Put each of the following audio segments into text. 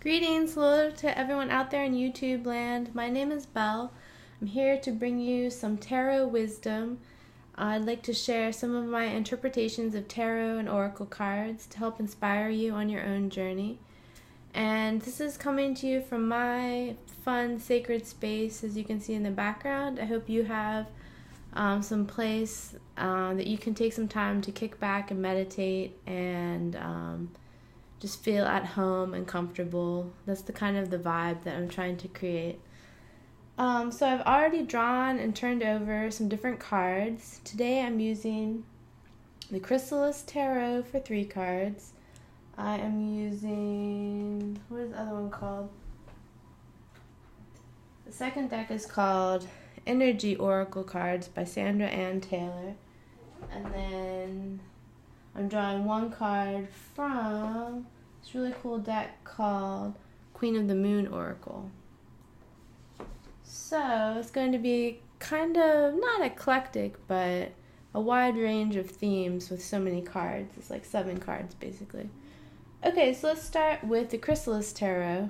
Greetings, hello to everyone out there in YouTube land. My name is Belle. I'm here to bring you some tarot wisdom. I'd like to share some of my interpretations of tarot and oracle cards to help inspire you on your own journey. And this is coming to you from my fun, sacred space, as you can see in the background. I hope you have some place that you can take some time to kick back and meditate and just feel at home and comfortable. That's the kind of the vibe that I'm trying to create. So I've already drawn and turned over some different cards. Today I'm using the Chrysalis Tarot for 3 cards. I am using, what is the other one called? The second deck is called Energy Oracle Cards by Sandra Ann Taylor. And then I'm drawing one card from this really cool deck called Queen of the Moon Oracle. So it's going to be kind of not eclectic, but a wide range of themes with so many cards. It's like 7 cards basically. Okay, so let's start with the Chrysalis Tarot.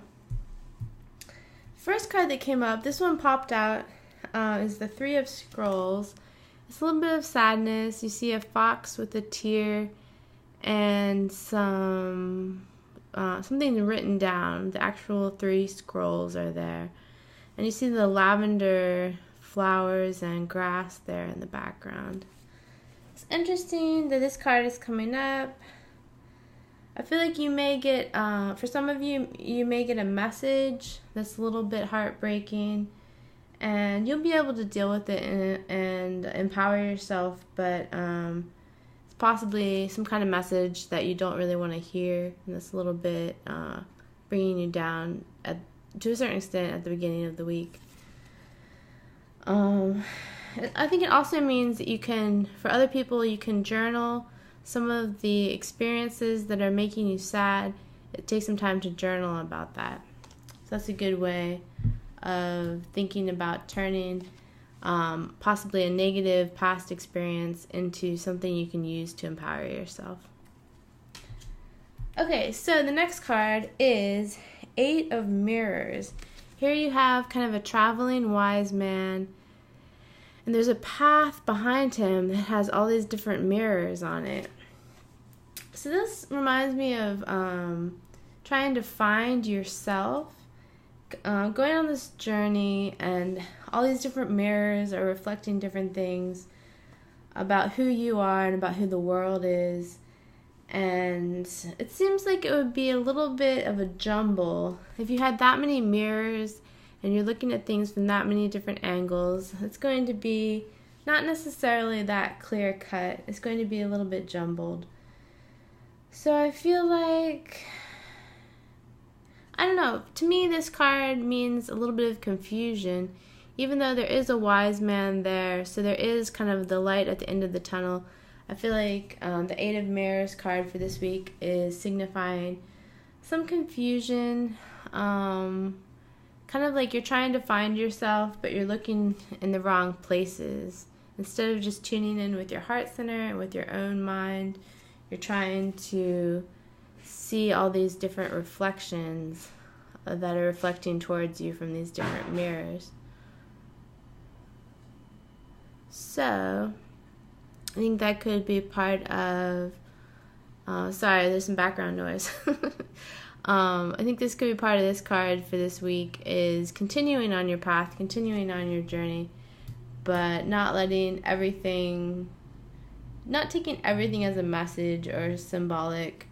First card that came up, this one popped out, is the 3 of Scrolls. It's a little bit of sadness. You see a fox with a tear and something written down. The actual 3 scrolls are there. And you see the lavender flowers and grass there in the background. It's interesting that this card is coming up. I feel like you may get, for some of you, you may get a message that's a little bit heartbreaking. And you'll be able to deal with it and empower yourself, but it's possibly some kind of message that you don't really want to hear, and that's a little bit bringing you down to a certain extent at the beginning of the week. I think it also means that you can, for other people, you can journal some of the experiences that are making you sad. It takes some time to journal about that. So that's a good way of thinking about turning possibly a negative past experience into something you can use to empower yourself. Okay, so the next card is 8 of Mirrors. Here you have kind of a traveling wise man, and there's a path behind him that has all these different mirrors on it. So this reminds me of trying to find yourself, going on this journey, and all these different mirrors are reflecting different things about who you are and about who the world is. And it seems like it would be a little bit of a jumble if you had that many mirrors and you're looking at things from that many different angles. It's going to be not necessarily that clear cut. It's going to be a little bit jumbled. So I feel like, I don't know, to me this card means a little bit of confusion, even though there is a wise man there, so there is kind of the light at the end of the tunnel. I feel like the 8 of Mirrors card for this week is signifying some confusion, kind of like you're trying to find yourself, but you're looking in the wrong places. Instead of just tuning in with your heart center and with your own mind, you're trying to see all these different reflections that are reflecting towards you from these different mirrors. So I think that could be part of, sorry, there's some background noise. I think this could be part of this card for this week is continuing on your path, continuing on your journey, but not letting everything, not taking everything as a message or symbolic.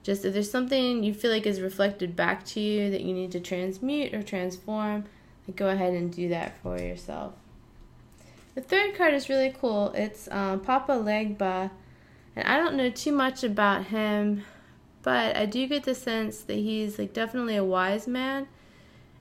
Just if there's something you feel like is reflected back to you that you need to transmute or transform, then go ahead and do that for yourself. The third card is really cool. It's Papa Legba, and I don't know too much about him, but I do get the sense that he's like definitely a wise man,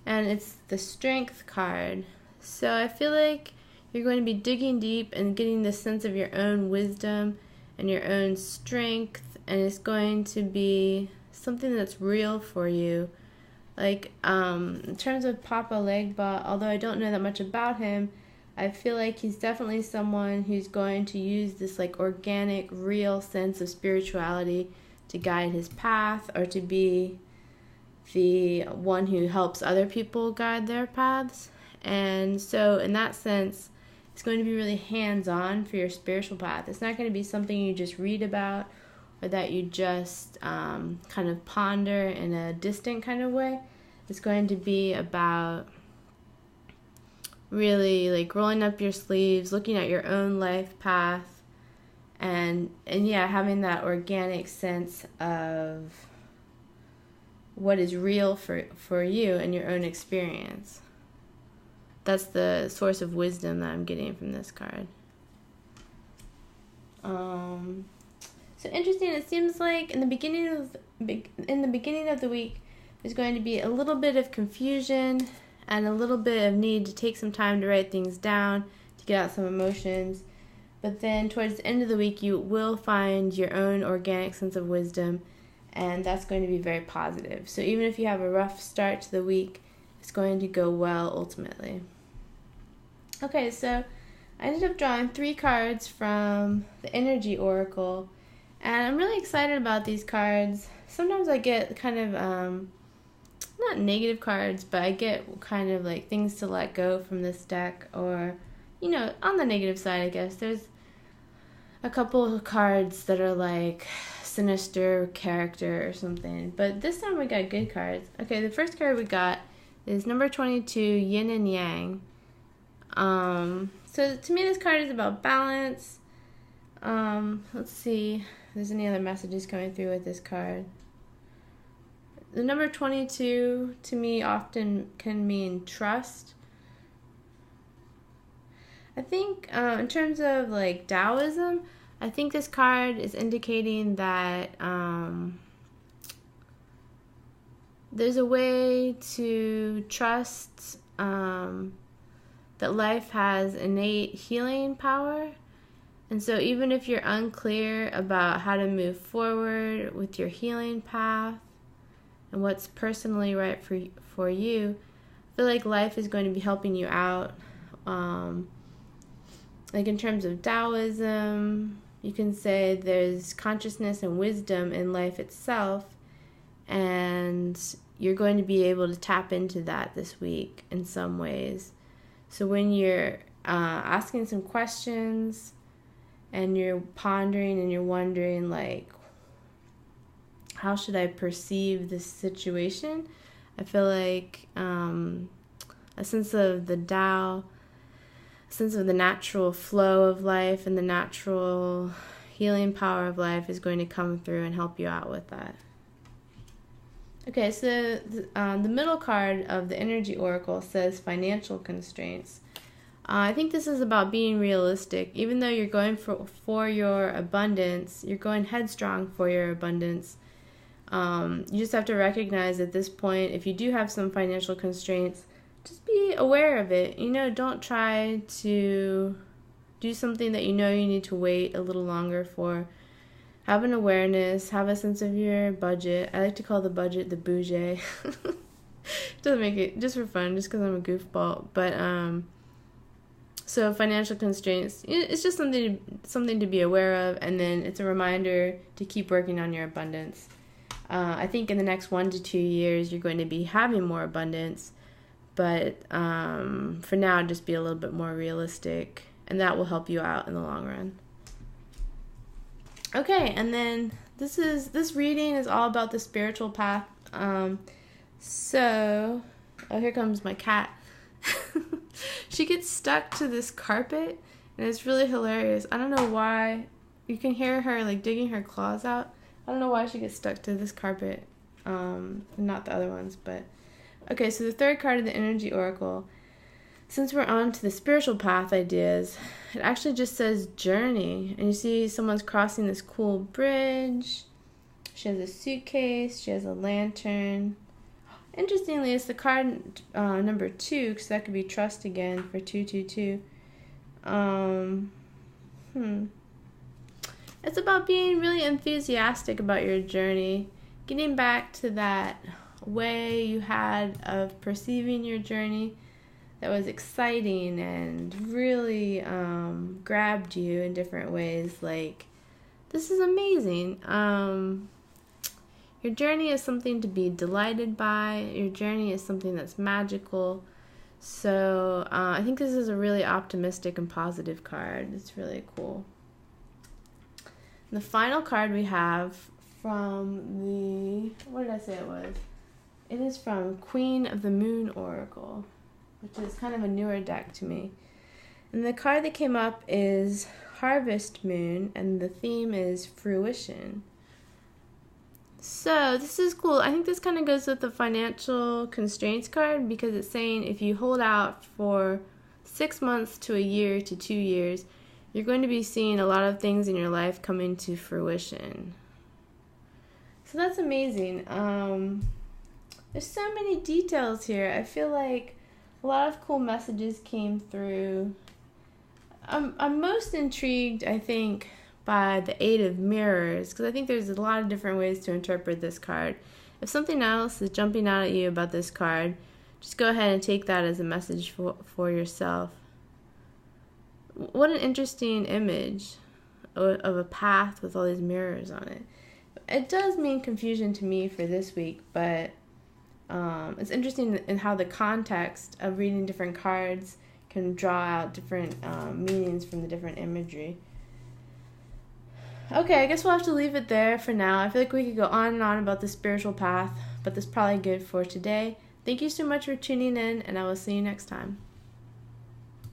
and it's the Strength card. So I feel like you're going to be digging deep and getting the sense of your own wisdom and your own strength, and it's going to be something that's real for you. Like in terms of Papa Legba, although I don't know that much about him, I feel like he's definitely someone who's going to use this like organic, real sense of spirituality to guide his path or to be the one who helps other people guide their paths. And so in that sense, it's going to be really hands-on for your spiritual path. It's not going to be something you just read about or that you just kind of ponder in a distant kind of way. It's going to be about really like rolling up your sleeves, looking at your own life path, and yeah, having that organic sense of what is real for you and your own experience. That's the source of wisdom that I'm getting from this card. So interesting. It seems like in the beginning of the week, there's going to be a little bit of confusion and a little bit of need to take some time to write things down, to get out some emotions. But then towards the end of the week, you will find your own organic sense of wisdom, and that's going to be very positive. So even if you have a rough start to the week, it's going to go well ultimately. Okay, so I ended up drawing 3 cards from the Energy Oracle, and I'm really excited about these cards. Sometimes I get kind of, not negative cards, but I get kind of like things to let go from this deck, or, you know, on the negative side, I guess. There's a couple of cards that are like sinister character or something, but this time we got good cards. Okay, the first card we got is number 22, Yin and Yang. So to me, this card is about balance. Let's see if there's any other messages coming through with this card. The number 22 to me often can mean trust. I think in terms of like Taoism, I think this card is indicating that there's a way to trust that life has innate healing power. And so even if you're unclear about how to move forward with your healing path and what's personally right for you, I feel like life is going to be helping you out. Like in terms of Taoism, you can say there's consciousness and wisdom in life itself, and you're going to be able to tap into that this week in some ways. So when you're asking some questions and you're pondering and you're wondering, like, how should I perceive this situation? I feel like a sense of the Tao, a sense of the natural flow of life and the natural healing power of life is going to come through and help you out with that. Okay, so the middle card of the Energy Oracle says financial constraints. I think this is about being realistic. Even though you're going for your abundance, you're going headstrong for your abundance. You just have to recognize at this point, if you do have some financial constraints, just be aware of it. You know, don't try to do something that you know you need to wait a little longer for. Have an awareness, have a sense of your budget. I like to call the budget the budget. Doesn't make it, just for fun, just because I'm a goofball. But so financial constraints, it's just something to be aware of, and then it's a reminder to keep working on your abundance. I think in the next 1 to 2 years, you're going to be having more abundance, but for now, just be a little bit more realistic, and that will help you out in the long run. Okay, and then this reading is all about the spiritual path. So, here comes my cat. She gets stuck to this carpet, and it's really hilarious. I don't know why. You can hear her like digging her claws out. I don't know why she gets stuck to this carpet, not the other ones. But okay, so the third card of the Energy Oracle, since we're on to the spiritual path ideas, it actually just says journey. And you see someone's crossing this cool bridge. She has a suitcase. She has a lantern. Interestingly, it's the card number 2, because that could be trust again for 222. It's about being really enthusiastic about your journey, getting back to that way you had of perceiving your journey that was exciting and really grabbed you in different ways. Like, this is amazing. Your journey is something to be delighted by. Your journey is something that's magical. So I think this is a really optimistic and positive card. It's really cool. And the final card we have from the, what did I say it was? It is from Queen of the Moon Oracle, which is kind of a newer deck to me. And the card that came up is Harvest Moon, and the theme is fruition. So this is cool. I think this kind of goes with the financial constraints card, because it's saying if you hold out for 6 months to a year to 2 years, you're going to be seeing a lot of things in your life come into fruition. So that's amazing. There's so many details here. I feel like a lot of cool messages came through. I'm most intrigued, I think, by the Eight of Mirrors, because I think there's a lot of different ways to interpret this card. If something else is jumping out at you about this card, just go ahead and take that as a message for yourself. What an interesting image of a path with all these mirrors on it. It does mean confusion to me for this week, but it's interesting in how the context of reading different cards can draw out different meanings from the different imagery. Okay, I guess we'll have to leave it there for now. I feel like we could go on and on about the spiritual path, but that's probably good for today. Thank you so much for tuning in, and I will see you next time.